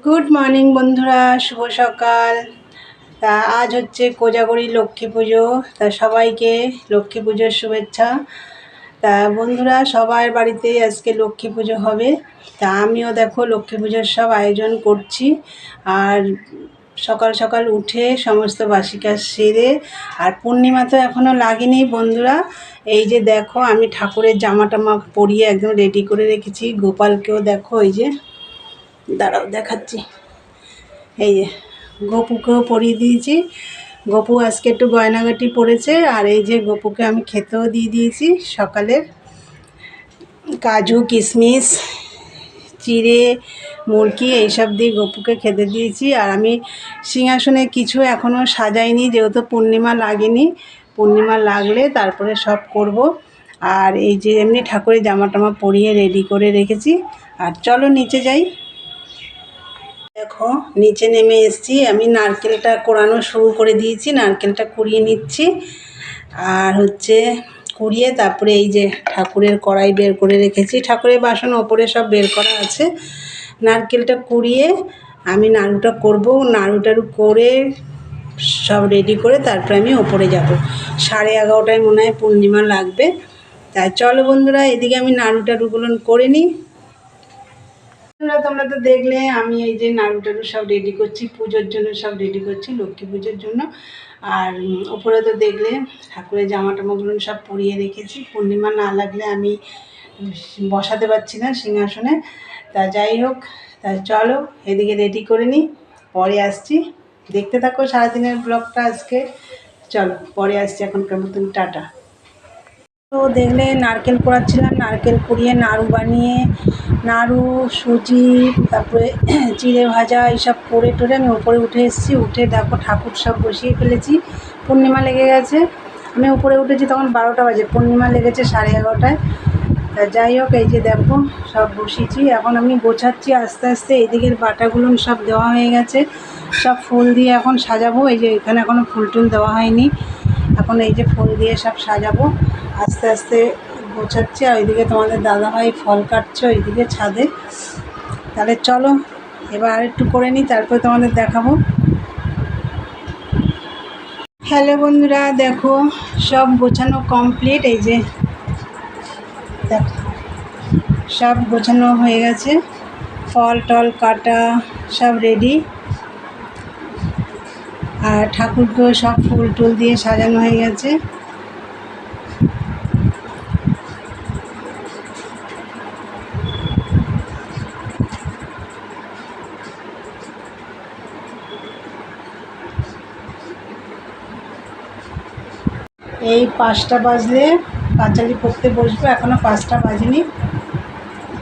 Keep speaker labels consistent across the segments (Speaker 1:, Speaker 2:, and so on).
Speaker 1: Good morning বন্ধুরা, শুভ সকাল। তা আজ হচ্ছে কোজাগরী লক্ষ্মী পুজো। তা সবাইকে লক্ষ্মী পুজোর শুভেচ্ছা। তা বন্ধুরা, সবার বাড়িতেই আজকে লক্ষ্মী পুজো হবে। তা আমিও দেখো লক্ষ্মী পুজোর সব আয়োজন করছি। আর সকাল সকাল উঠে সমস্ত বাসি কাজ সেরে, আর পূর্ণিমা তো এখনও লাগেনি বন্ধুরা। এই যে দেখো, আমি ঠাকুরের জামা টামা পরিয়ে একদম রেডি করে রেখেছি। গোপালকেও দেখো, এই যে দাঁড়াও দেখাচ্ছি, এই যে গপুকেও পরিয়ে দিয়েছি। গপু আজকে একটু গয়নাগাটি পরেছে। আর এই যে গপুকে আমি খেতেও দিয়ে দিয়েছি। সকালের কাজু কিশমিশ চিড়ে মুরগি এইসব দিয়ে গপুকে খেতে দিয়েছি। আর আমি সিংহাসনে কিছু এখনও সাজাইনি, যেহেতু পূর্ণিমা লাগেনি। পূর্ণিমা লাগলে তারপরে সব করব। আর এই যে এমনি ঠাকুরের জামা টামা পরিয়ে রেডি করে রেখেছি। আর চলো নিচে যাই। দেখো নিচে নেমে এসেছি। আমি নারকেলটা কোড়ানো শুরু করে দিয়েছি, নারকেলটা কুড়িয়ে নিচ্ছি। আর হচ্ছে কুড়িয়ে তারপরে এই যে ঠাকুরের কড়াই বের করে রেখেছি, ঠাকুরের বাসন ওপরে সব বের করা আছে। নারকেলটা কুড়িয়ে আমি নাড়ুটা করব। নাড়ু টাড়ু করে সব রেডি করে তারপরে আমি ওপরে যাব। 11:30টায় মনে হয় পূর্ণিমা লাগবে। তাই চলো বন্ধুরা, এদিকে আমি নাড়ু টাড়ুগুলো করে নিই। তোমরা তো দেখলে আমি এই যে নাড়ু টাড়ু সব রেডি করছি, পুজোর জন্য সব রেডি করছি, লক্ষ্মী পুজোর জন্য। আর ওপরে তো দেখলে ঠাকুরের জামা টামাগুলো সব পরিয়ে রেখেছি। পূর্ণিমা না লাগলে আমি বসাতে পারছি না সিংহাসনে। তা যাই হোক, তা চলো এদিকে রেডি করে নিই, পরে আসছি। দেখতে থাকো সারাদিনের ব্লগটা আজকে। চলো পরে আসছি, এখনকার মতন টাটা। তো দেখলে নারকেল কোড়াচ্ছিলাম, নারকেল কুড়িয়ে নাড়ু বানিয়ে, নাড়ু সুজি তারপরে চিড়ে ভাজা এইসব করে টোরে আমি ওপরে উঠে এসেছি। উঠে দেখো ঠাকুর সব বসিয়ে ফেলেছি। পূর্ণিমা লেগে গেছে। আমি উপরে উঠেছি তখন 12টা বাজে, পূর্ণিমা লেগেছে 11:30টায়। তা যাই হোক, এই যে দেখো সব বসিয়েছি। এখন আমি গোছাচ্ছি আস্তে আস্তে। এদিকের বাটাগুলো সব দেওয়া হয়ে গেছে, সব ফুল দিয়ে এখন সাজাবো। এই যে এখানে এখনও ফুল টুল দেওয়া হয়নি, এখন এই যে ফুল দিয়ে সব সাজাবো। আস্তে আস্তে গোছাচ্ছি। আর ওইদিকে তোমাদের দাদাভাই ফল কাটছে ওইদিকে ছাদে। তাহলে চলো এবার আর একটু করে নিই, তারপরে তোমাদের দেখাবো। হ্যালো বন্ধুরা, দেখো সব গোছানো কমপ্লিট। এই যে দেখো সব গোছানো হয়ে গেছে, ফল টল কাটা সব রেডি। আর ঠাকুরকেও সব ফুল টুল দিয়ে সাজানো হয়ে গেছে। এই 5টা বাজলে পাঁচালি পড়তে বসবো। এখনও 5টা বাজেনি।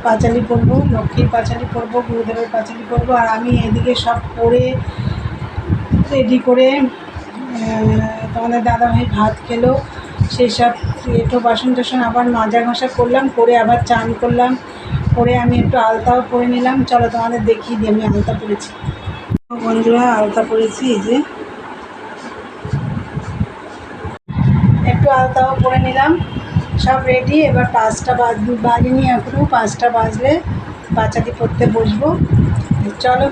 Speaker 1: পাঁচালি পড়বো, লক্ষ্মীর পাঁচালি পড়বো, গুরুদেবের পাঁচালি পড়বো। আর আমি এদিকে সব করে রেডি করে তোমাদের দাদাভাই ভাত খেলো। সেই সব এঁটো বাসন টাসন আবার মাজা ঘষা করলাম, করে আবার চান করলাম, করে আমি একটু আলতাও পরে নিলাম। চলো তোমাদের দেখিয়ে দিই আমি আলতা পরেছি। বন্ধুরা আলতা পরেছি, এই যে একটু আলতাও পরে নিলাম, সব রেডি। এবার 5টা বাজেনি এখনও, 5টা বাজলে পাঁচালি পড়তে বসবো। চলো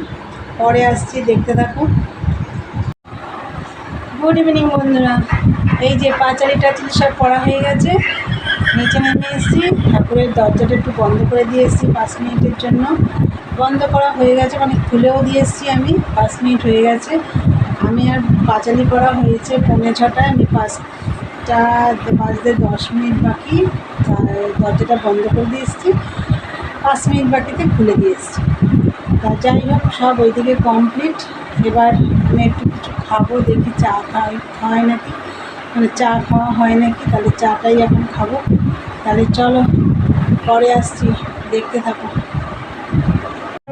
Speaker 1: পরে আসছি, দেখতে থাকো। গুড ইভিনিং বন্ধুরা, এই যে পাঁচালি টাচালি সব পড়া হয়ে গেছে। নিচে নেমে এসেছি, ঠাকুরের দরজাটা একটু বন্ধ করে দিয়ে এসেছি 5 মিনিটের জন্য। বন্ধ করা হয়ে গেছে, মানে খুলেও দিয়ে এসেছি আমি। 5 মিনিট হয়ে গেছে। আমি আর পাঁচালি পড়া হয়েছে 5:45টায়। আমি 5টা বাজতে 10 মিনিট বাকি, দরজাটা বন্ধ করে দিয়ে এসেছি। 5 মিনিট বাকিতে খুলে দিয়ে এসেছি। তা যাই হোক, সব ওইদিকে কমপ্লিট। এবার আমি একটু কিছু খাবো, দেখি চা খাওয়াই নাকি, মানে চা খাওয়া হয় নাকি। তাহলে চাটাই এখন খাবো। তাহলে চলো পরে আসছি, দেখতে থাকো।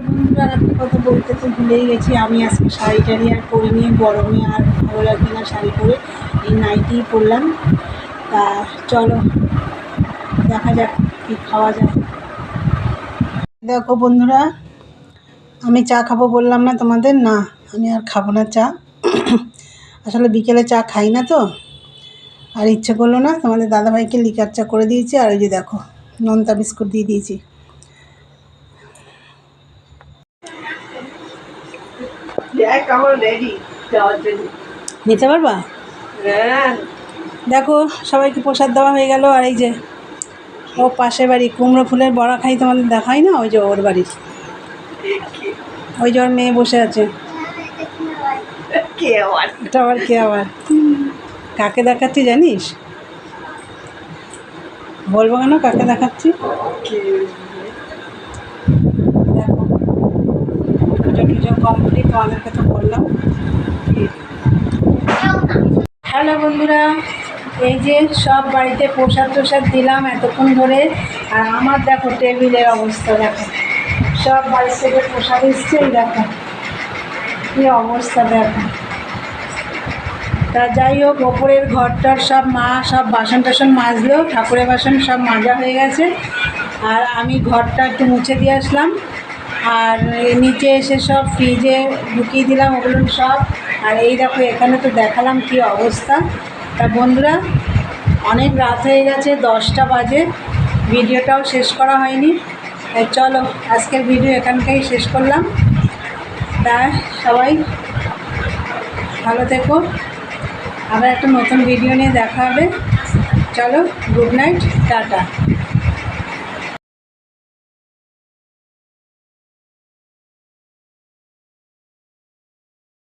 Speaker 1: বন্ধুরা একটা কথা বলতে তো ভুলেই গেছি, আমি আজকে শাড়ি টাড়ি আর পরিনি। গরমে আর ভালো লাগবে না শাড়ি পরে, এই নাইটিই পরলাম। তা চলো দেখা যাক কী খাওয়া যায়। দেখো বন্ধুরা, আমি চা খাবো বললাম না তোমাদের, না আমি আর খাবো না চা। আসলে বিকেলে চা খাই না তো, আর ইচ্ছে করলো না। তোমাদের দাদাভাইকে লিকার চা করে দিয়েছি। আর ওই যে দেখো নোনতা বিস্কুট দিয়ে দিয়েছি। নিতে পারবা? দেখো সবাইকে প্রসাদ দেওয়া হয়ে গেল। আর এই যে ও পাশে বাড়ি কুমড়ো ফুলের বড়া খাই, তোমাদের দেখাই না? ওই যে ওর বাড়ি, ওই যে ওর মেয়ে বসে আছে। এটা আবার কে আবার? কাকে দেখাচ্ছি জানিস? বলবো কেন কাকে দেখাচ্ছি? দেখো পুজো টুজো কমপ্লিট, তোমাদেরকে তো বললাম। হ্যালো বন্ধুরা, এই যে সব বাড়িতে প্রসাদ টোসাদ দিলাম এতক্ষণ ধরে। আর আমার দেখো টেবিলের অবস্থা দেখো, সব বাড়ি থেকে প্রসাদ এসছে। এই দেখো কী অবস্থা দেখো। তা যাই হোক, ওপরের ঘরটার সব মা সব বাসন টাসন মাজলো, ঠাকুরের বাসন সব মাজা হয়ে গেছে। আর আমি ঘরটা একটু মুছে দিয়ে আসলাম। আর নিচে এসে সব ফ্রিজে ঢুকিয়ে দিলাম ওগুলো সব। আর এই দেখো এখানে তো দেখালাম কি অবস্থা। তা বন্ধুরা, অনেক রাত হয়ে গেছে, 10টা বাজে, ভিডিওটাও শেষ করা হয়নি। চলো আজকের ভিডিও এখানটাই শেষ করলাম। তা সবাই ভালো থেকো, আবার একটা নতুন ভিডিও নিয়ে দেখা হবে। চলো, গুড নাইট, টাটা।